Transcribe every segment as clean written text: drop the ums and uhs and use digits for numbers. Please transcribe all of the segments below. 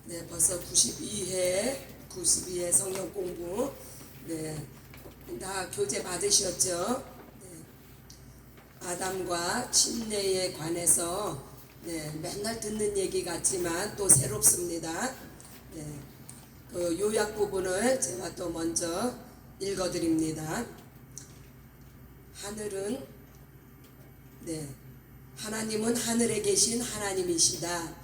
네, 벌써 92회 성경 공부. 네, 다 교재 받으셨죠? 네, 아담과 침례에 관해서 맨날 듣는 얘기 같지만 또 새롭습니다. 네, 그 요약 부분을 제가 또 먼저 읽어드립니다. 하나님은 하늘에 계신 하나님이시다.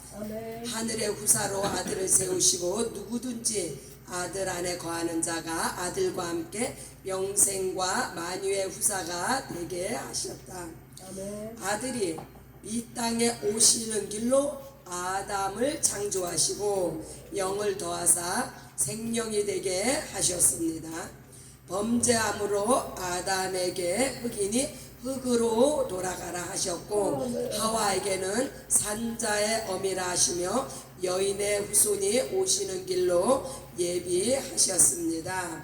하늘의 후사로 아들을 세우시고 누구든지 아들 안에 거하는 자가 아들과 함께 영생과 만유의 후사가 되게 하셨다. 아들이 이 땅에 오시는 길로 아담을 창조하시고 영을 더하사 생명이 되게 하셨습니다. 범죄함으로 아담에게 흑인이 흙으로 돌아가라 하셨고 하와에게는 산자의 어미라 하시며 여인의 후손이 오시는 길로 예비하셨습니다.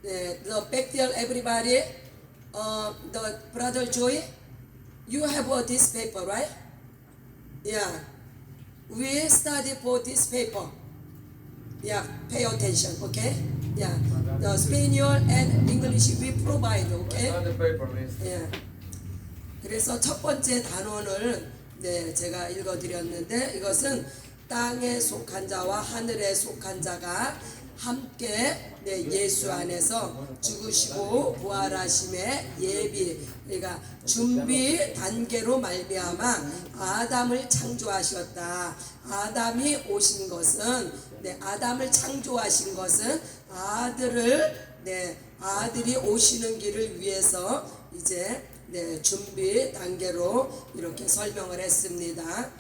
The back there, everybody, the brother Joy, you have this paper, right? Yeah, we study for this paper. Yeah, pay attention, okay? Yeah, the Spanish and English we provide, okay? Yeah. 그래서 첫 번째 단원을 제가 읽어드렸는데 이것은 땅에 속한 자와 하늘에 속한 자가 함께 예수 안에서 죽으시고 부활하심의 예비, 그러니까 준비 단계로 말미암아 아담을 창조하셨다. 아담이 오신 것은 아담을 창조하신 것은 아들이 오시는 길을 위해서 이제 준비 단계로 이렇게 설명을 했습니다.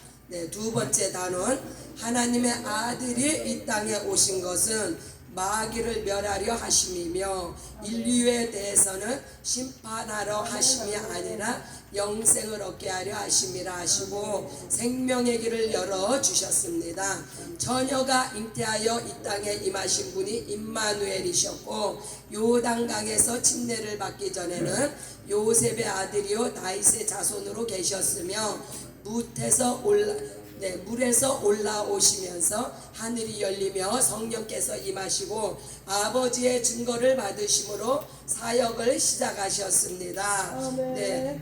두 번째 단원, 하나님의 아들이 이 땅에 오신 것은 마귀를 멸하려 하심이며 인류에 대해서는 심판하러 하심이 아니라 영생을 얻게 하려 하심이라 하시고 생명의 길을 열어주셨습니다. 처녀가 잉태하여 이 땅에 임하신 분이 임마누엘이셨고 요단강에서 침례를 받기 전에는 요셉의 아들이요 다윗의 자손으로 계셨으며 물에서 올라오시면서 하늘이 열리며 성령께서 임하시고 아버지의 증거를 받으심으로 사역을 시작하셨습니다.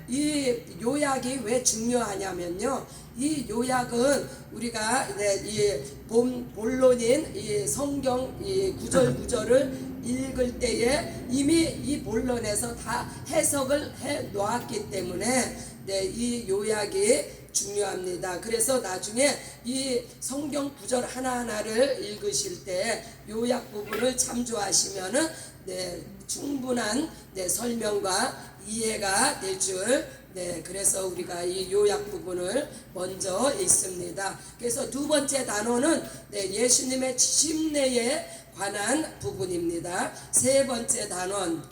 이 요약이 왜 중요하냐면요, 이 요약은 우리가 이 본론인 이 성경 이 구절을 읽을 때에 이미 이 본론에서 다 해석을 해 놓았기 때문에 이 요약이 중요합니다. 그래서 나중에 이 성경 구절 하나하나를 읽으실 때 요약 부분을 참조하시면은 충분한 설명과 이해가 될 줄. 그래서 우리가 이 요약 부분을 먼저 읽습니다. 그래서 두 번째 단어는 예수님의 침례에 관한 부분입니다. 세 번째 단원,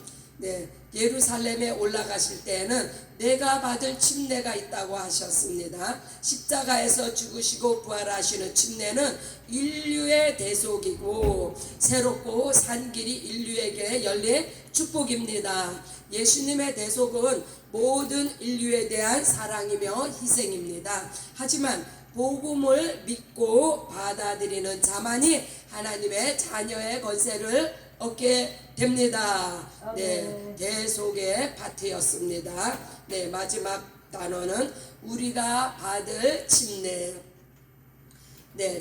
예루살렘에 올라가실 때에는 내가 받을 침례가 있다고 하셨습니다. 십자가에서 죽으시고 부활하시는 침례는 인류의 대속이고 새롭고 산 길이 인류에게 열린 축복입니다. 예수님의 대속은 모든 인류에 대한 사랑이며 희생입니다. 하지만 복음을 믿고 받아들이는 자만이 하나님의 자녀의 권세를 얻게 됩니다. 대속의 파트였습니다. 마지막 단어는 우리가 받을 침례.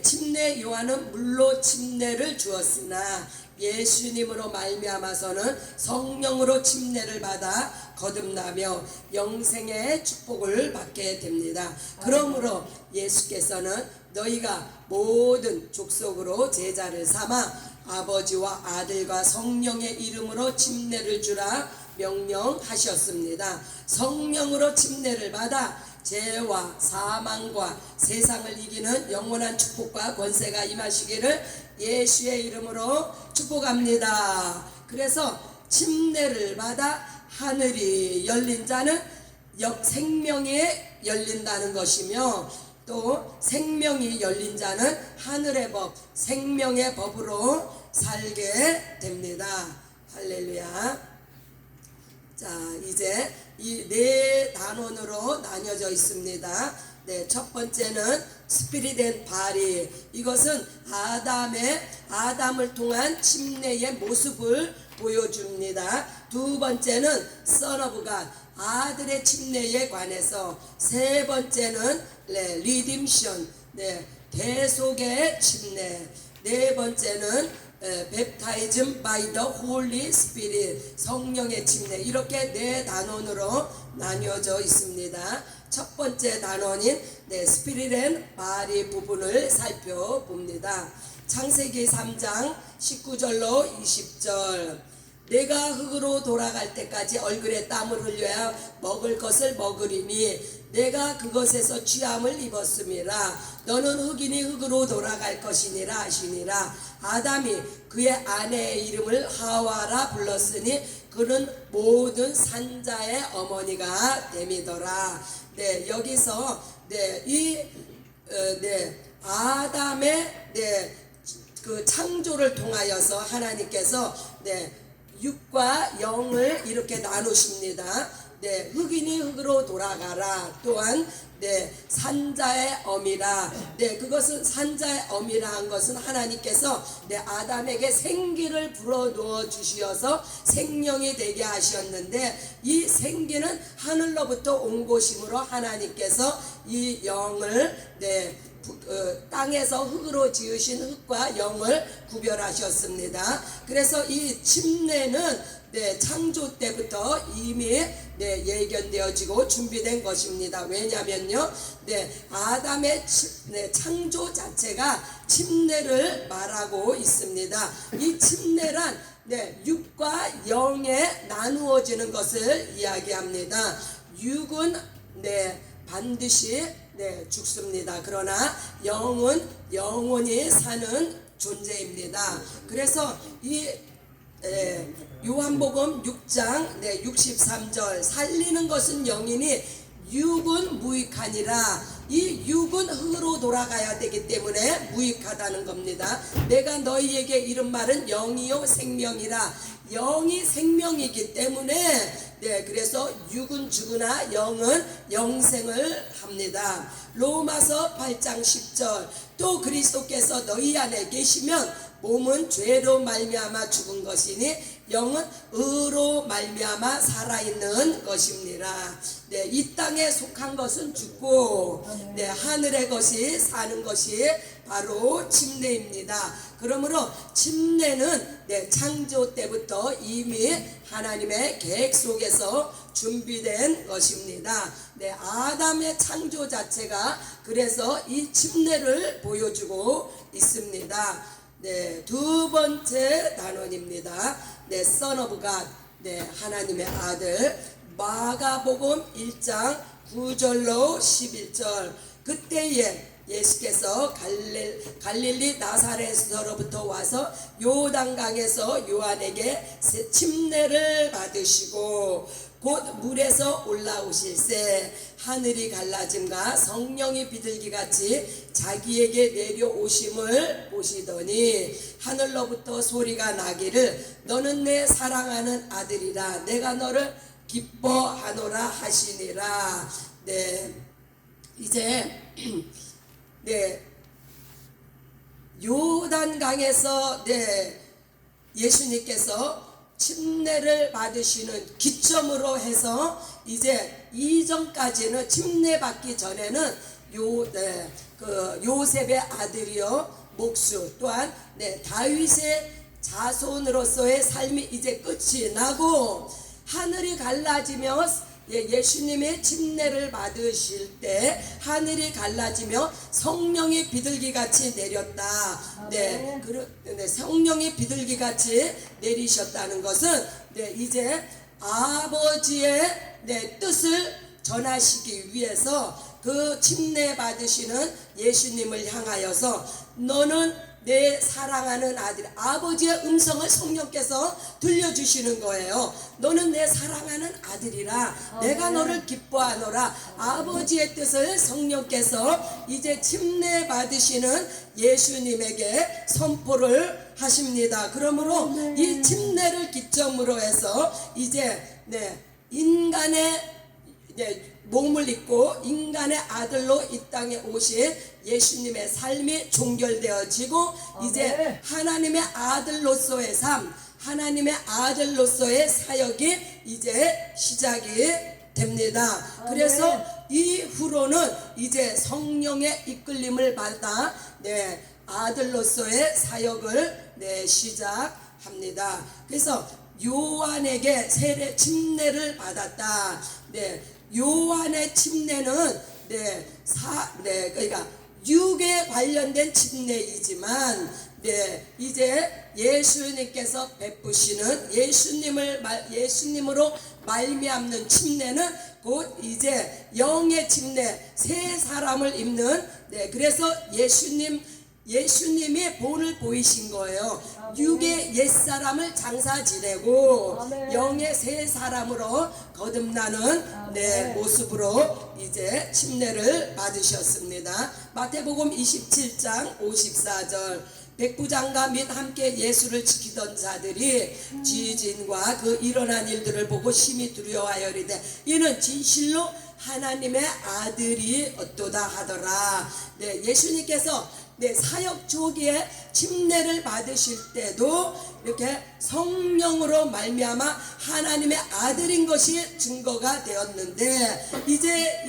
침례 요한은 물로 침례를 주었으나 예수님으로 말미암아서는 성령으로 침례를 받아 거듭나며 영생의 축복을 받게 됩니다. 그러므로 예수께서는 너희가 모든 족속으로 제자를 삼아 아버지와 아들과 성령의 이름으로 침례를 주라 명령하셨습니다. 성령으로 침례를 받아 죄와 사망과 세상을 이기는 영원한 축복과 권세가 임하시기를 예수의 이름으로 축복합니다. 그래서 침례를 받아 하늘이 열린 자는 생명이 열린다는 것이며 또 생명이 열린 자는 하늘의 법, 생명의 법으로 살게 됩니다. 할렐루야. 자, 이제 이 네 단원으로 나뉘어져 있습니다. 첫 번째는 스피릿 앤 바리, 이것은 아담을 통한 침례의 모습을 보여줍니다. 두 번째는 son of God, 아들의 침례에 관해서. 세 번째는 redemption, 대속의 침례. 네 번째는 baptism by the Holy Spirit, 성령의 침례. 이렇게 네 단원으로 나뉘어져 있습니다. 첫 번째 단원인 Spirit and Body 부분을 살펴봅니다. 창세기 3장 19절로 20절. 내가 흙으로 돌아갈 때까지 얼굴에 땀을 흘려야 먹을 것을 먹으리니 내가 그것에서 취함을 입었음이라. 너는 흙이니 흙으로 돌아갈 것이니라 하시니라. 아담이 그의 아내의 이름을 하와라 불렀으니 그는 모든 산자의 어머니가 됨이더라. 여기서 아담의 그 창조를 통하여서 하나님께서 육과 영을 이렇게 나누십니다. 흙이니 흙으로 돌아가라. 또한 산자의 어미라. 그것은 산자의 어미라 한 것은 하나님께서 아담에게 생기를 불어넣어 주시어서 생명이 되게 하셨는데, 이 생기는 하늘로부터 온 것이므로 하나님께서 이 영을 땅에서 흙으로 지으신 흙과 영을 구별하셨습니다. 그래서 이 침례는 창조 때부터 이미 예견되어지고 준비된 것입니다. 왜냐면요, 아담의 창조 자체가 침례를 말하고 있습니다. 이 침례란 육과 영에 나누어지는 것을 이야기합니다. 육은 반드시 죽습니다. 그러나 영은 영원히 사는 존재입니다. 그래서 이 요한복음 6장 63절, 살리는 것은 영이니 육은 무익하니라. 이 육은 흙으로 돌아가야 되기 때문에 무익하다는 겁니다. 내가 너희에게 이른 말은 영이요 생명이라. 영이 생명이기 때문에 그래서 육은 죽으나 영은 영생을 합니다. 로마서 8장 10절, 또 그리스도께서 너희 안에 계시면 몸은 죄로 말미암아 죽은 것이니 영은 의로 말미암아 살아있는 것입니다. 이 땅에 속한 것은 죽고 하늘의 것이 사는 것이 바로 침례입니다. 그러므로 침례는 창조 때부터 이미 하나님의 계획 속에서 준비된 것입니다. 아담의 창조 자체가 그래서 이 침례를 보여주고 있습니다. 두 번째 단원입니다. Son of God, 하나님의 아들. 마가복음 1장 9절로 11절. 그때에 예수께서 갈릴리 나사렛으로부터 와서 요단강에서 요한에게 침례를 받으시고 곧 물에서 올라오실새 하늘이 갈라짐과 성령이 비둘기같이 자기에게 내려오심을 보시더니 하늘로부터 소리가 나기를 너는 내 사랑하는 아들이라 내가 너를 기뻐하노라 하시니라. 이제 요단강에서 예수님께서 침례를 받으시는 기점으로 해서 이제 이전까지는 침례 받기 전에는 요셉의 아들이요 목수, 또한 다윗의 자손으로서의 삶이 이제 끝이 나고 하늘이 갈라지며 예수님의 침례를 받으실 때 하늘이 갈라지며 성령이 비둘기같이 내렸다. 성령이 비둘기같이 내리셨다는 것은 이제 아버지의 뜻을 전하시기 위해서 그 침례 받으시는 예수님을 향하여서 너는 내 사랑하는 아들, 아버지의 음성을 성령께서 들려주시는 거예요. 너는 내 사랑하는 아들이라 내가 너를 기뻐하노라. 아버지의 뜻을 성령께서 이제 침례 받으시는 예수님에게 선포를 하십니다. 그러므로 이 침례를 기점으로 해서 이제 인간의 몸을 입고 인간의 아들로 이 땅에 오신 예수님의 삶이 종결되어지고 이제 하나님의 아들로서의 삶, 하나님의 아들로서의 사역이 이제 시작이 됩니다. 그래서 이후로는 이제 성령의 이끌림을 받아 아들로서의 사역을 시작합니다. 그래서 요한에게 세례 침례를 받았다. 요한의 침례는 그러니까 육에 관련된 침례이지만 이제 예수님께서 베푸시는 예수님으로 말미암는 침례는 곧 이제 영의 침례, 새 사람을 입는 그래서 예수님이 본을 보이신 거예요. 육의 옛사람을 장사 지내고 영의 새 사람으로 거듭나는 모습으로 이제 침례를 받으셨습니다. 마태복음 27장 54절 백부장과 및 함께 예수를 지키던 자들이 지진과 그 일어난 일들을 보고 심히 두려워하여리되 이는 진실로 하나님의 아들이 어떠다 하더라. 예수님께서 사역 초기에 침례를 받으실 때도 이렇게 성령으로 말미암아 하나님의 아들인 것이 증거가 되었는데 이제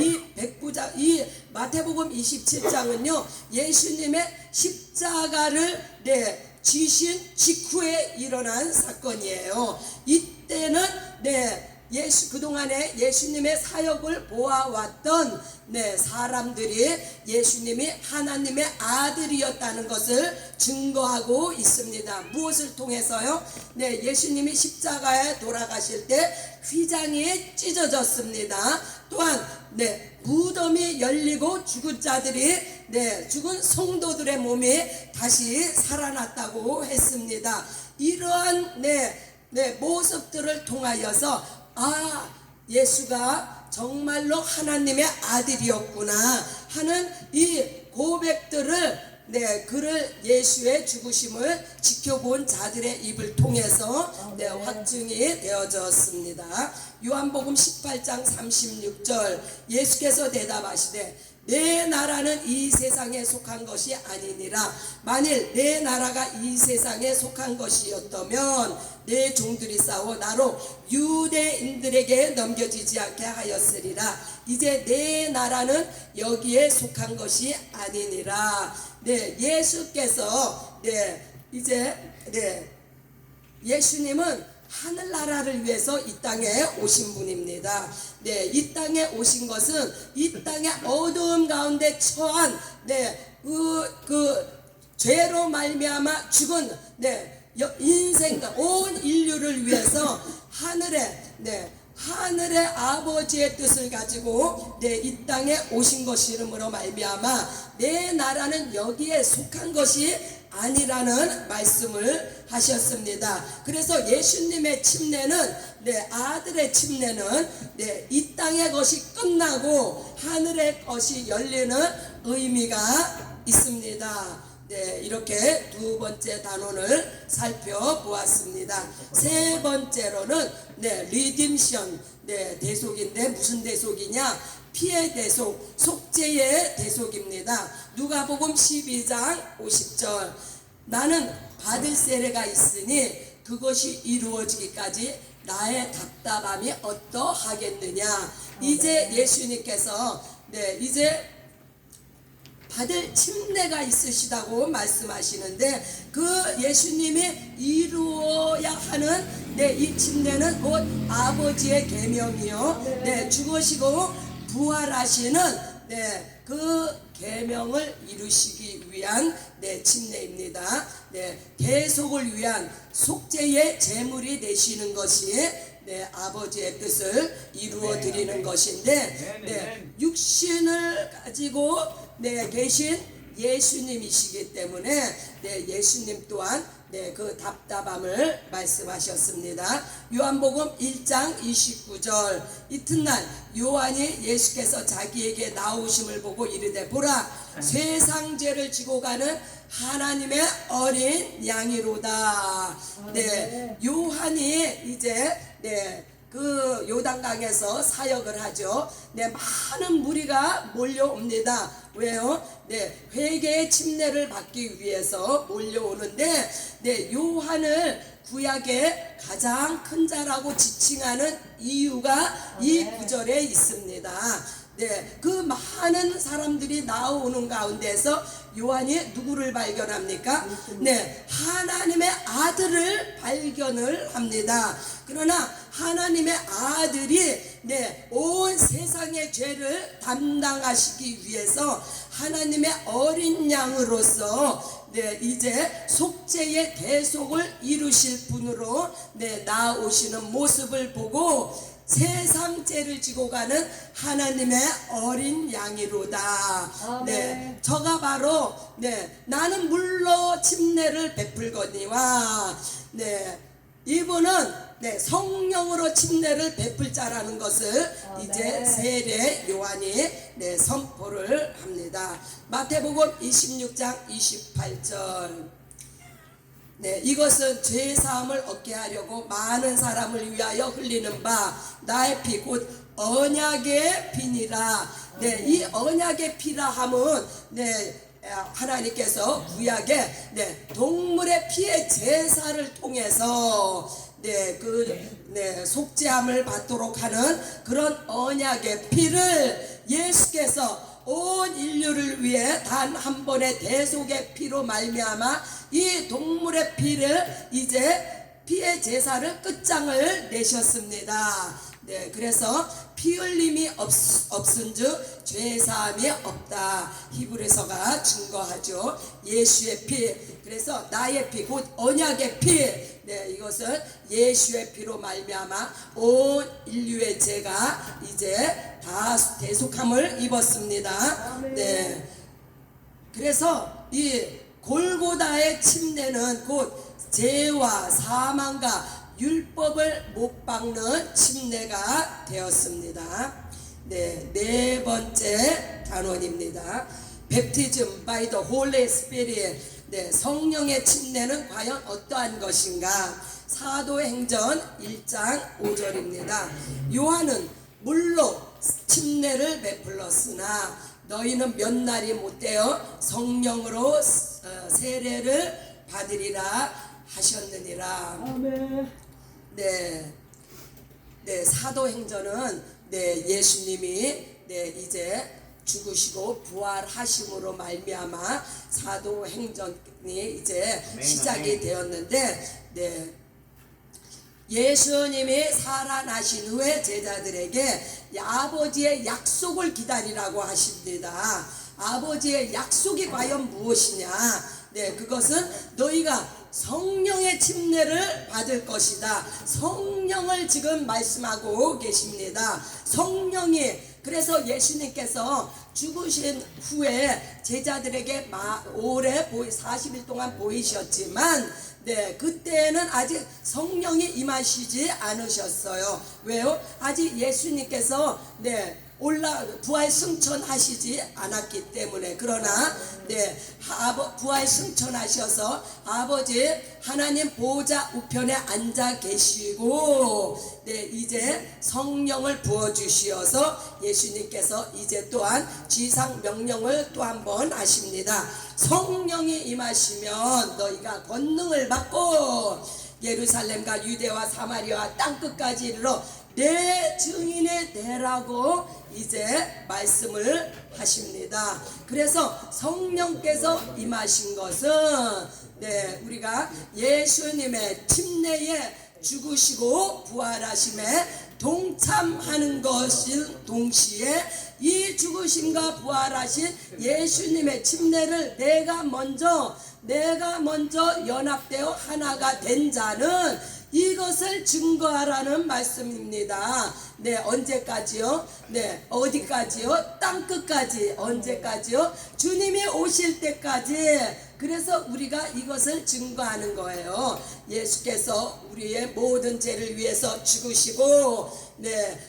이 마태복음 27장은요 예수님의 십자가를 지신 직후에 일어난 사건이에요. 이때는 그동안에 예수님의 사역을 보아왔던 사람들이 예수님이 하나님의 아들이었다는 것을 증거하고 있습니다. 무엇을 통해서요? 예수님이 십자가에 돌아가실 때 휘장이 찢어졌습니다. 또한 무덤이 열리고 죽은 자들이 죽은 성도들의 몸이 다시 살아났다고 했습니다. 이러한 모습들을 통하여서 예수가 정말로 하나님의 아들이었구나 하는 이 고백들을 그를 예수의 죽으심을 지켜본 자들의 입을 통해서 확증이 되어졌습니다. 요한복음 18장 36절 예수께서 대답하시되 내 나라는 이 세상에 속한 것이 아니니라. 만일 내 나라가 이 세상에 속한 것이었다면 내 종들이 싸워 나로 유대인들에게 넘겨지지 않게 하였으리라. 이제 내 나라는 여기에 속한 것이 아니니라. 예수께서 이제 예수님은 하늘나라를 위해서 이 땅에 오신 분입니다. 이 땅에 오신 것은 이 땅의 어두움 가운데 처한 그 죄로 말미암아 죽은 인생 온 인류를 위해서 하늘의 아버지의 뜻을 가지고 이 땅에 오신 것이므로 말미암아 내 나라는 여기에 속한 것이 아니라는 말씀을 하셨습니다. 그래서 예수님의 침례는 아들의 침례는 이 땅의 것이 끝나고 하늘의 것이 열리는 의미가 있습니다. 이렇게 두 번째 단원을 살펴보았습니다. 세 번째로는 리딤션 대속인데 무슨 대속이냐? 피의 대속, 속죄의 대속입니다. 누가복음 12장 50절 나는 받을 세례가 있으니 그것이 이루어지기까지 나의 답답함이 어떠하겠느냐. 이제 예수님께서 이제 받을 침례가 있으시다고 말씀하시는데 그 예수님이 이루어야 하는 이 침례는 곧 아버지의 계명이요 죽으시고 부활하시는 그 계명을 이루시기 위한 침례입니다. 대속을 위한 속죄의 제물이 되시는 것이 아버지의 뜻을 이루어 드리는 것인데 육신을 가지고 계신 예수님이시기 때문에 예수님 또한 그 답답함을 말씀하셨습니다. 요한복음 1장 29절 이튿날 요한이 예수께서 자기에게 나오심을 보고 이르되 보라 세상 죄를 지고 가는 하나님의 어린 양이로다. 요한이 이제 그 요단강에서 사역을 하죠. 네, 많은 무리가 몰려옵니다. 왜요? 네, 회개의 침례를 받기 위해서 몰려오는데, 네, 요한을 구약의 가장 큰 자라고 지칭하는 이유가 이 구절에 있습니다. 네, 그 많은 사람들이 나오는 가운데서 요한이 누구를 발견합니까? 네, 하나님의 아들을 발견을 합니다. 그러나 하나님의 아들이 온 세상의 죄를 담당하시기 위해서 하나님의 어린 양으로서 이제 속죄의 대속을 이루실 분으로 나오시는 모습을 보고 세상 죄를 지고 가는 하나님의 어린 양이로다. 아멘. 저가 바로 나는 물로 침례를 베풀거니와 이분은 성령으로 침례를 베풀 자라는 것을 이제 세례 요한이 선포를 합니다. 마태복음 26장 28절. 이것은 죄 사함을 얻게 하려고 많은 사람을 위하여 흘리는 바 나의 피 곧 언약의 피니라. 이 언약의 피라 함은 하나님께서 구약에 동물의 피의 제사를 통해서 속죄함을 받도록 하는 그런 언약의 피를 예수께서 온 인류를 위해 단 한 번의 대속의 피로 말미암아 이 동물의 피를 이제 피의 제사를 끝장을 내셨습니다. 그래서 피 흘림이 없은즉 죄 사함이 없다. 히브리서가 증거하죠. 예수의 피, 그래서 나의 피 곧 언약의 피, 이것은 예수의 피로 말미암아 온 인류의 죄가 이제 다 대속함을 입었습니다. 그래서 이 골고다의 침례는 곧 죄와 사망과 율법을 못 박는 침례가 되었습니다. 네 번째 단원입니다. Baptism by the Holy Spirit. 성령의 침례는 과연 어떠한 것인가? 사도행전 1장 5절입니다. 요한은 물로 침례를 베풀었으나 너희는 몇 날이 못되어 성령으로 세례를 받으리라 하셨느니라. 아멘. 사도행전은 예수님이 이제 죽으시고 부활하심으로 말미암아 사도행전이 이제 시작이 되었는데 예수님이 살아나신 후에 제자들에게 아버지의 약속을 기다리라고 하십니다. 아버지의 약속이 과연 무엇이냐? 그것은 너희가 성령의 침례를 받을 것이다. 성령을 지금 말씀하고 계십니다. 성령이, 그래서 예수님께서 죽으신 후에 제자들에게 오래 40일 동안 보이셨지만 그때는 아직 성령이 임하시지 않으셨어요. 왜요? 아직 예수님께서 부활 승천하시지 않았기 때문에. 그러나 부활 승천하셔서 아버지 하나님 보좌 우편에 앉아 계시고 이제 성령을 부어주시어서 예수님께서 이제 또한 지상 명령을 또 한 번 하십니다. 성령이 임하시면 너희가 권능을 받고 예루살렘과 유대와 사마리아 땅끝까지 이르러 내 증인이 되라고 이제 말씀을 하십니다. 그래서 성령께서 임하신 것은 우리가 예수님의 침례에 죽으시고 부활하심에 동참하는 것인 동시에 이 죽으심과 부활하신 예수님의 침례를 내가 먼저 연합되어 하나가 된 자는 이것을 증거하라는 말씀입니다. 언제까지요? 어디까지요? 땅끝까지. 언제까지요? 주님이 오실 때까지. 그래서 우리가 이것을 증거하는 거예요. 예수께서 우리의 모든 죄를 위해서 죽으시고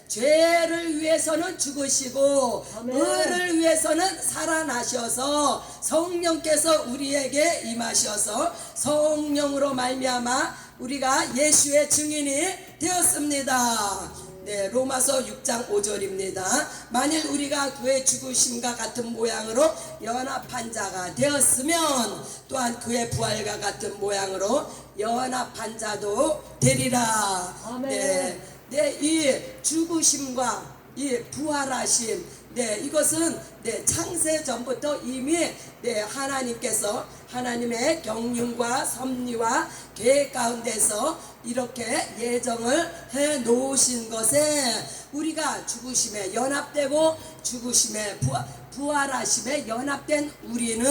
죄를 위해서는 죽으시고 의를 위해서는 살아나셔서 성령께서 우리에게 임하셔서 성령으로 말미암아 우리가 예수의 증인이 되었습니다. 네, 로마서 6장 5절입니다. 만일 우리가 그의 죽으심과 같은 모양으로 연합한 자가 되었으면 또한 그의 부활과 같은 모양으로 연합한 자도 되리라. 아멘. 네, 이 죽으심과 이 부활하심, 네, 이것은 창세 전부터 이미 하나님께서 하나님의 경륜과 섭리와 계획 가운데서 이렇게 예정을 해 놓으신 것에 우리가 죽으심에 연합되고 죽으심에 부활하심에 연합된 우리는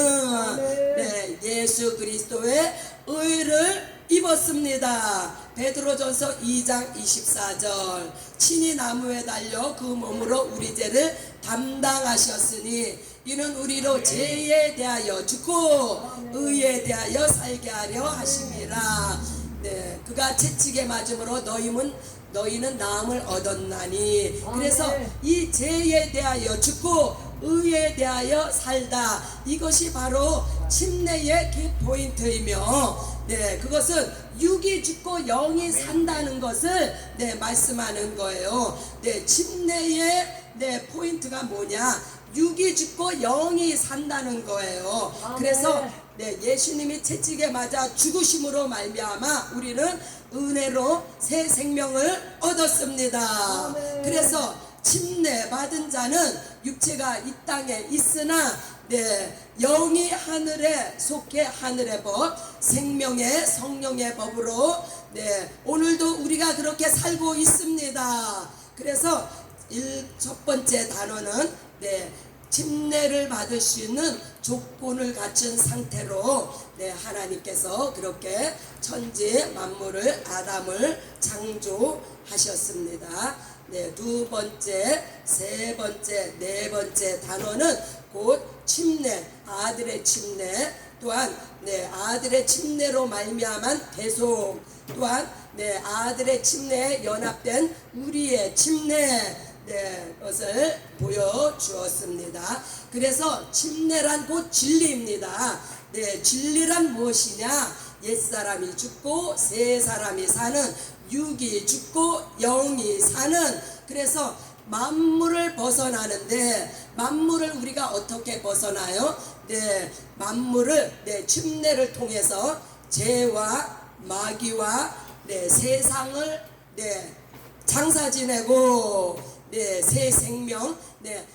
예수 그리스도의 의를 입었습니다. 베드로전서 2장 24절 친히 나무에 달려 그 몸으로 우리 죄를 담당하셨으니 이는 우리로 죄에 대하여 죽고 의에 대하여 살게 하려 하심이라. 네, 그가 채찍에 맞음으로 너희는 나음을 얻었나니. 그래서 이 죄에 대하여 죽고 의에 대하여 살다, 이것이 바로 침례의 키포인트이며, 그것은 육이 죽고 영이 산다는 것을 말씀하는 거예요. 침례의 포인트가 뭐냐? 육이 죽고 영이 산다는 거예요. 그래서 예수님이 채찍에 맞아 죽으심으로 말미암아 우리는 은혜로 새 생명을 얻었습니다. 그래서 침례 받은 자는 육체가 이 땅에 있으나 영이 하늘에 속해 하늘의 법, 생명의 성령의 법으로 오늘도 우리가 그렇게 살고 있습니다. 그래서 첫 번째 단어는 침례를 받을 수 있는 조건을 갖춘 상태로 하나님께서 그렇게 천지 만물을 아담을 창조하셨습니다. 두 번째, 세 번째, 네 번째 단어는 곧 침례, 아들의 침례, 또한 아들의 침례로 말미암은 배송, 또한 아들의 침례에 연합된 우리의 침례, 것을 보여주었습니다. 그래서 침례란 곧 진리입니다. 진리란 무엇이냐? 옛사람이 죽고 새 사람이 사는, 육이 죽고 영이 사는, 그래서 만물을 벗어나는데, 만물을 우리가 어떻게 벗어나요? 만물을 침례를 통해서 죄와 마귀와 세상을 장사 지내고 새 생명,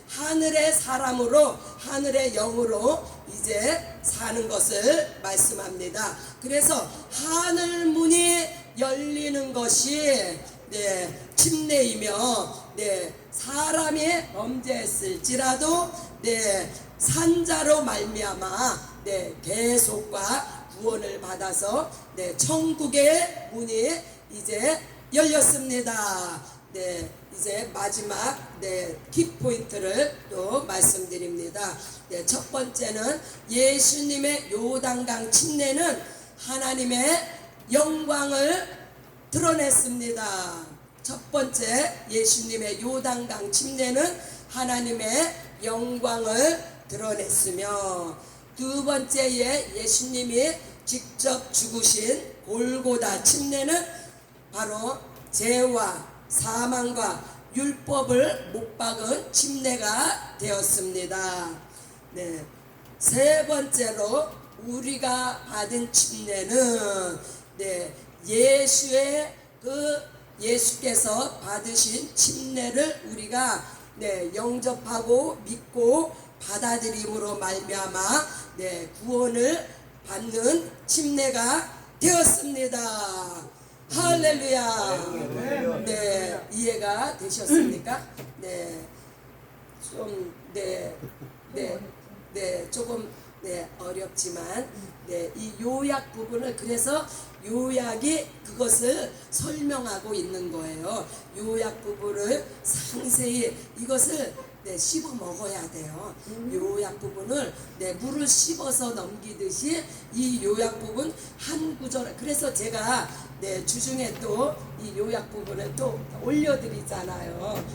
하늘의 사람으로, 하늘의 영으로 이제 사는 것을 말씀합니다. 그래서 하늘 문이 열리는 것이 침례이며, 사람이 범죄했을지라도 산자로 말미암아 대속과 구원을 받아서 천국의 문이 이제 열렸습니다. 이제 마지막 키포인트를 또 말씀드립니다. 첫 번째는 예수님의 요단강 침례는 하나님의 영광을 드러냈습니다. 첫 번째, 예수님의 요단강 침례는 하나님의 영광을 드러냈으며, 두 번째에 예수님이 직접 죽으신 골고다 침례는 바로 죄와 사망과 율법을 못 박은 침례가 되었습니다. 세 번째로 우리가 받은 침례는 예수께서 받으신 침례를 우리가 영접하고 믿고 받아들임으로 말미암아 구원을 받는 침례가 되었습니다. 할렐루야. 이해가 되셨습니까? 조금 어렵지만 이 요약 부분을, 그래서 요약이 그것을 설명하고 있는 거예요. 요약 부분을 상세히 이것을 씹어 먹어야 돼요. 요약 부분을 물을 씹어서 넘기듯이 이 요약 부분 한 구절, 그래서 제가 주중에 또 이 요약 부분을 또 올려드리잖아요.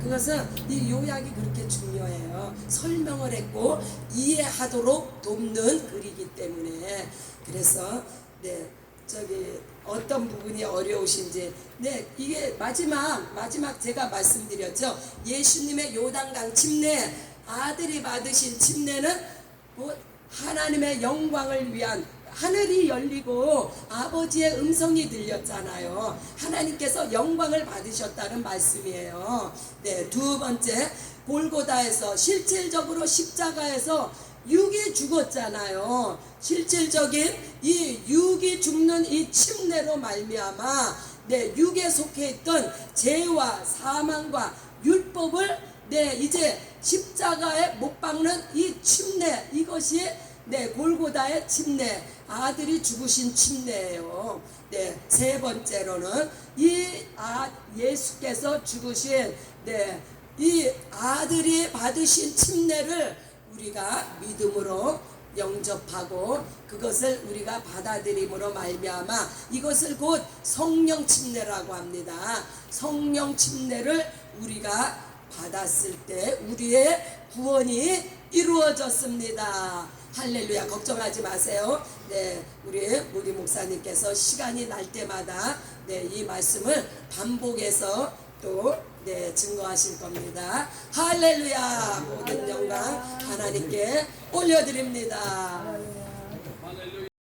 그것은 이 요약이 그렇게 중요해요. 설명을 했고 이해하도록 돕는 글이기 때문에. 그래서 저기 어떤 부분이 어려우신지. 네, 이게 마지막 제가 말씀드렸죠. 예수님의 요단강 침례, 아들이 받으신 침례는 뭐 하나님의 영광을 위한, 하늘이 열리고 아버지의 음성이 들렸잖아요. 하나님께서 영광을 받으셨다는 말씀이에요. 네, 두 번째, 골고다에서 실질적으로 십자가에서 육이 죽었잖아요. 실질적인 이 육이 죽는 이 침례로 말미암아 네, 육에 속해 있던 죄와 사망과 율법을 네, 이제 십자가에 못 박는 이 침례, 이것이 네, 골고다의 침례, 아들이 죽으신 침례예요. 네, 세 번째로는 예수께서 죽으신 네, 이 아들이 받으신 침례를 우리가 믿음으로 영접하고 그것을 우리가 받아들임으로 말미암아 이것을 곧 성령 침례라고 합니다. 성령 침례를 우리가 받았을 때 우리의 구원이 이루어졌습니다. 할렐루야. 걱정하지 마세요. 네, 우리 목사님께서 시간이 날 때마다 네, 이 말씀을 반복해서 또 네, 증거하실 겁니다. 할렐루야. 모든 영광 하나님께 올려드립니다.